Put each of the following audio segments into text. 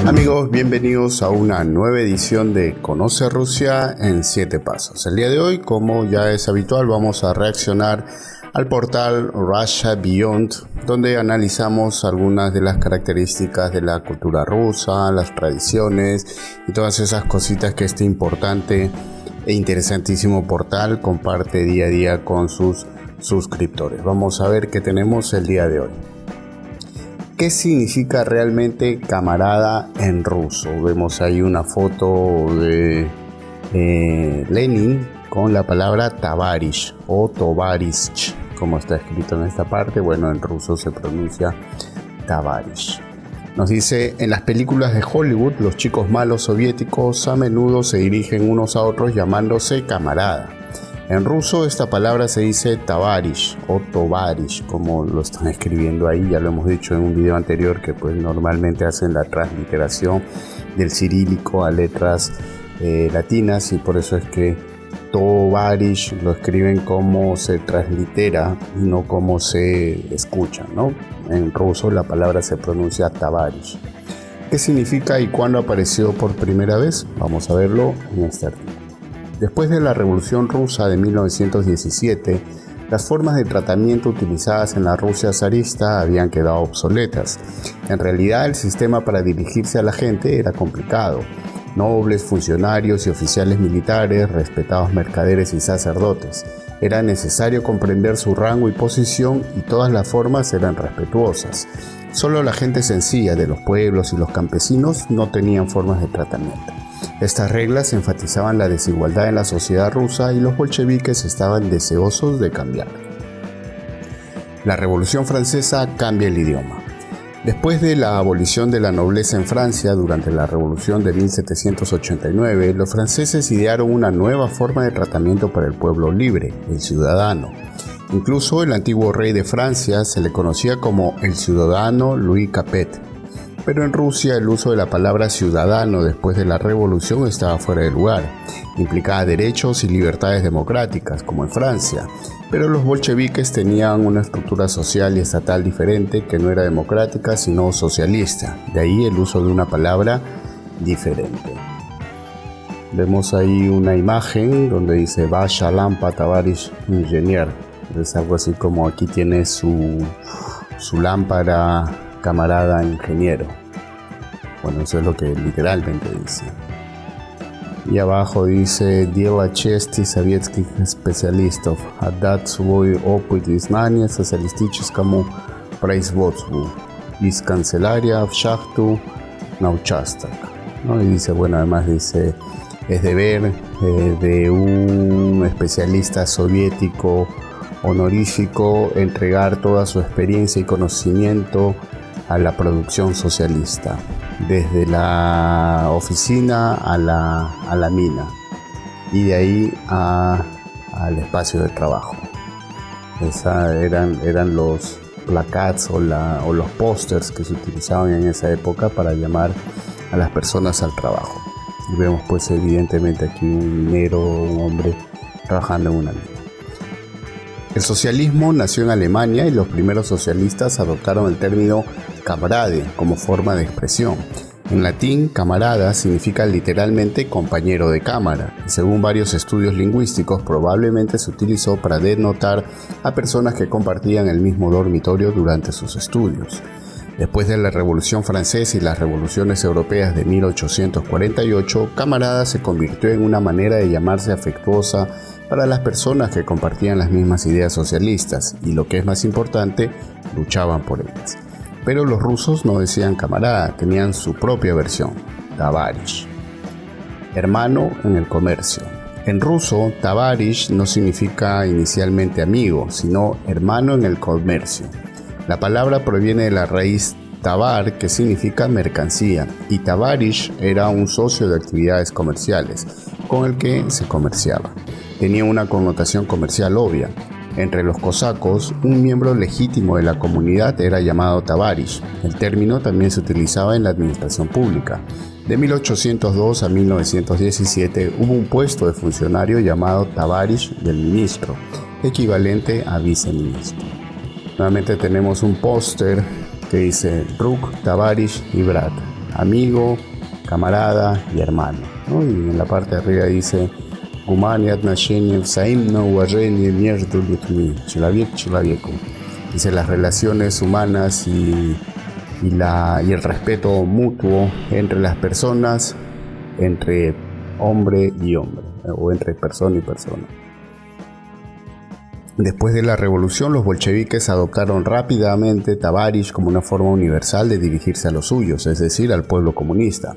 Amigos, bienvenidos a una nueva edición de Conoce Rusia en 7 pasos. El día de hoy, como ya es habitual, vamos a reaccionar al portal Russia Beyond, donde analizamos algunas de las características de la cultura rusa, las tradiciones y todas esas cositas que este importante e interesantísimo portal comparte día a día con sus suscriptores. Vamos a ver qué tenemos el día de hoy. ¿Qué significa realmente camarada en ruso? Vemos ahí una foto de Lenin con la palabra tavarish o tovarish, como está escrito en esta parte. Bueno, en ruso se pronuncia tavarish. Nos dice, en las películas de Hollywood, los chicos malos soviéticos a menudo se dirigen unos a otros llamándose camarada. En ruso esta palabra se dice tavarish o tovarish, como lo están escribiendo ahí. Ya lo hemos dicho en un video anterior que pues normalmente hacen la transliteración del cirílico a letras latinas, y por eso es que tovarish lo escriben como se translitera y no como se escucha, ¿no? En ruso la palabra se pronuncia tavarish. ¿Qué significa y cuándo apareció por primera vez? Vamos a verlo en este artículo. Después de la Revolución Rusa de 1917, las formas de tratamiento utilizadas en la Rusia zarista habían quedado obsoletas. En realidad, el sistema para dirigirse a la gente era complicado. Nobles, funcionarios y oficiales militares, respetados mercaderes y sacerdotes. Era necesario comprender su rango y posición, y todas las formas eran respetuosas. Solo la gente sencilla de los pueblos y los campesinos no tenían formas de tratamiento. Estas reglas enfatizaban la desigualdad en la sociedad rusa y los bolcheviques estaban deseosos de cambiar. La Revolución Francesa cambia el idioma. Después de la abolición de la nobleza en Francia durante la Revolución de 1789, los franceses idearon una nueva forma de tratamiento para el pueblo libre, el ciudadano. Incluso el antiguo rey de Francia se le conocía como el ciudadano Louis Capet. Pero en Rusia el uso de la palabra ciudadano después de la revolución estaba fuera de lugar. Implicaba derechos y libertades democráticas, como en Francia. Pero los bolcheviques tenían una estructura social y estatal diferente que no era democrática sino socialista. De ahí el uso de una palabra diferente. Vemos ahí una imagen donde dice Vaya Lampa Tavarish Ingenier. Es algo así como aquí tiene su lámpara, camarada ingeniero. Bueno, eso es lo que literalmente dice. Y abajo dice Diela Chesti Sovietskих специалистов отдать свой опыт и знания социалистическому производству из канцелярия в шахту на участок. ¿No? Y dice, bueno, además dice, es deber de un especialista soviético honorífico entregar toda su experiencia y conocimiento a la producción socialista, desde la oficina a la mina y de ahí al espacio de trabajo. Eran los placats o los pósters que se utilizaban en esa época para llamar a las personas al trabajo. Y vemos pues evidentemente aquí un minero, un hombre trabajando en una mina. El socialismo nació en Alemania y los primeros socialistas adoptaron el término camarade como forma de expresión. En latín, camarada significa literalmente compañero de cámara, y según varios estudios lingüísticos probablemente se utilizó para denotar a personas que compartían el mismo dormitorio durante sus estudios. Después de la Revolución Francesa y las revoluciones europeas de 1848, camarada se convirtió en una manera de llamarse afectuosa para las personas que compartían las mismas ideas socialistas y, lo que es más importante, luchaban por ellas. Pero los rusos no decían camarada, tenían su propia versión, tavarish. Hermano en el comercio. En ruso, tavarish no significa inicialmente amigo, sino hermano en el comercio. La palabra proviene de la raíz tavar, que significa mercancía, y tavarish era un socio de actividades comerciales, con el que se comerciaba. Tenía una connotación comercial obvia. Entre los cosacos, un miembro legítimo de la comunidad era llamado tavarish. El término también se utilizaba en la administración pública. De 1802 a 1917 hubo un puesto de funcionario llamado tavarish del ministro, equivalente a viceministro. Nuevamente tenemos un póster que dice Ruk, Tavarish y Brat. amigo, camarada y hermano, ¿no? Y en la parte de arriba dice Гуманные отношения, взаимное уважение между людьми, человек человеку. Dice las relaciones humanas y el respeto mutuo entre las personas, entre hombre y hombre, o entre persona y persona. Después de la revolución, los bolcheviques adoptaron rápidamente Tabarish como una forma universal de dirigirse a los suyos, es decir, al pueblo comunista.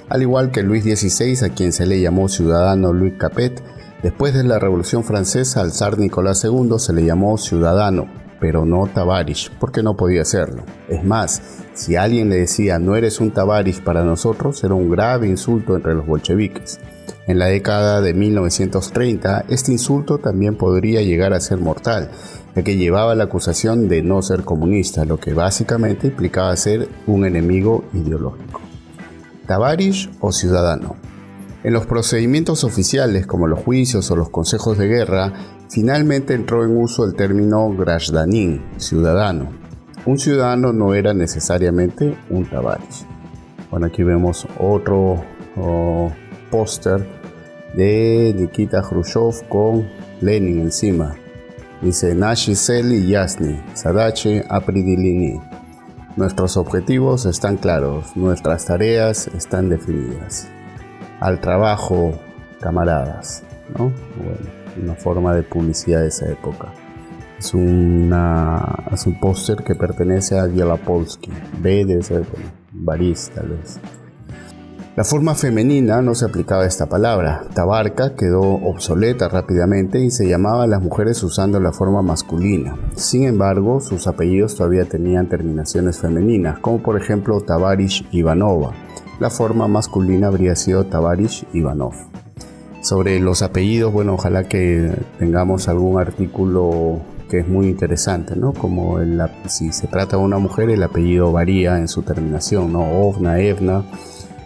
Al igual que Luis XVI, a quien se le llamó ciudadano Louis Capet, después de la Revolución Francesa al zar Nicolás II se le llamó ciudadano, pero no Tabarish, porque no podía hacerlo. Es más, si alguien le decía no eres un Tabarish para nosotros, era un grave insulto entre los bolcheviques. En la década de 1930, este insulto también podría llegar a ser mortal, ya que llevaba la acusación de no ser comunista, lo que básicamente implicaba ser un enemigo ideológico. ¿Tabarish o ciudadano? En los procedimientos oficiales, como los juicios o los consejos de guerra, finalmente entró en uso el término grajdanin, ciudadano. Un ciudadano no era necesariamente un Tabarish. Bueno, aquí vemos otro póster de Nikita Khrushchev con Lenin encima. Dice Nashi Celi Yasny, Sadache Apridilini. Nuestros objetivos están claros, nuestras tareas están definidas. Al trabajo, camaradas, ¿no? Bueno, una forma de publicidad de esa época. Es un póster que pertenece a Bielopolsky, B de esa época, Baris tal vez. La forma femenina no se aplicaba a esta palabra. Tabarka quedó obsoleta rápidamente y se llamaba a las mujeres usando la forma masculina. Sin embargo, sus apellidos todavía tenían terminaciones femeninas, como por ejemplo Tabarish Ivanova. La forma masculina habría sido Tabarish Ivanov. Sobre los apellidos, bueno, ojalá que tengamos algún artículo que es muy interesante, ¿no? Como si se trata de una mujer, el apellido varía en su terminación, ¿no? Ovna, Evna.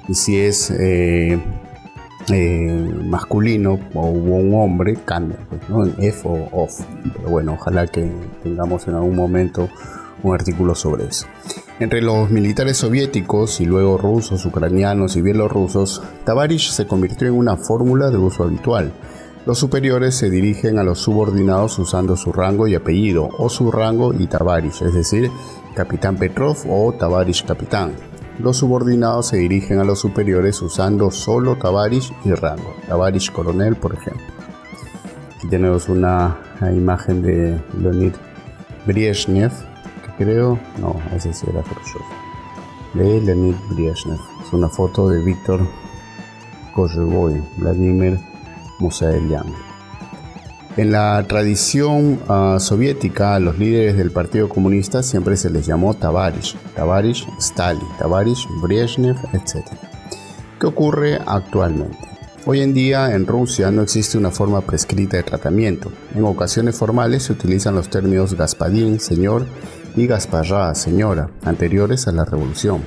Y si es masculino o un hombre, cambia, pues, ¿no? En F o OF. Pero bueno, ojalá que tengamos en algún momento un artículo sobre eso. Entre los militares soviéticos y luego rusos, ucranianos y bielorrusos, Tabarish se convirtió en una fórmula de uso habitual. Los superiores se dirigen a los subordinados usando su rango y apellido, o su rango y Tabarish, es decir, Capitán Petrov o Tabarish Capitán. Los subordinados se dirigen a los superiores usando solo Tabarish y rango, Tabarish Coronel, por ejemplo. Aquí tenemos una imagen de Leonid Brezhnev, que creo, no, ese sí era Khrushchev, de Leonid Brezhnev. Es una foto de Víctor Kozhevoy, Vladimir Musaelyan. En la tradición soviética, a los líderes del Partido Comunista siempre se les llamó Tabarish, Tabarish Stalin, Tabarish Brezhnev, etc. ¿Qué ocurre actualmente? Hoy en día en Rusia no existe una forma prescrita de tratamiento. En ocasiones formales se utilizan los términos Gaspadin, señor, y Gasparra, señora, anteriores a la revolución.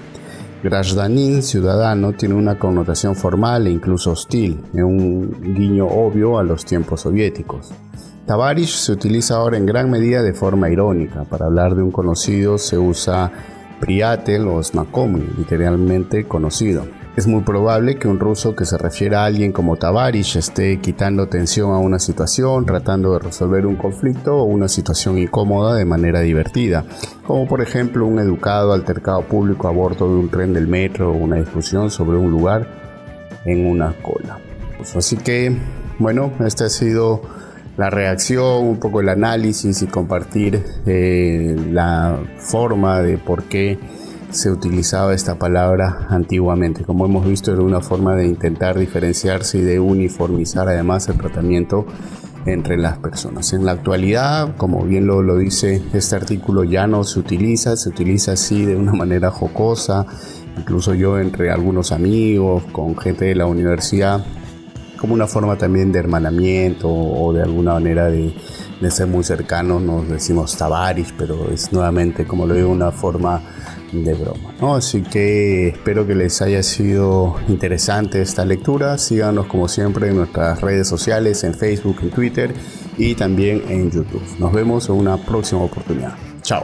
Grajdanin, ciudadano, tiene una connotación formal e incluso hostil, en un guiño obvio a los tiempos soviéticos. Tabarish se utiliza ahora en gran medida de forma irónica. Para hablar de un conocido se usa priatel o znakomy, literalmente conocido. Es muy probable que un ruso que se refiera a alguien como Tabarish esté quitando tensión a una situación, tratando de resolver un conflicto o una situación incómoda de manera divertida, como por ejemplo un educado altercado público a bordo de un tren del metro o una discusión sobre un lugar en una cola. Así que, bueno, esta ha sido la reacción, un poco el análisis y compartir la forma de por qué se utilizaba esta palabra antiguamente. Como hemos visto, era una forma de intentar diferenciarse y de uniformizar además el tratamiento entre las personas. En la actualidad, como bien lo dice este artículo, ya no se utiliza así de una manera jocosa, incluso yo entre algunos amigos, con gente de la universidad, como una forma también de hermanamiento o de alguna manera de ser muy cercanos. Nos decimos Tabarish, pero es nuevamente, como lo digo, una forma de broma, ¿no? Así que espero que les haya sido interesante esta lectura. Síganos como siempre en nuestras redes sociales, en Facebook, en Twitter y también en YouTube. Nos vemos en una próxima oportunidad. Chao.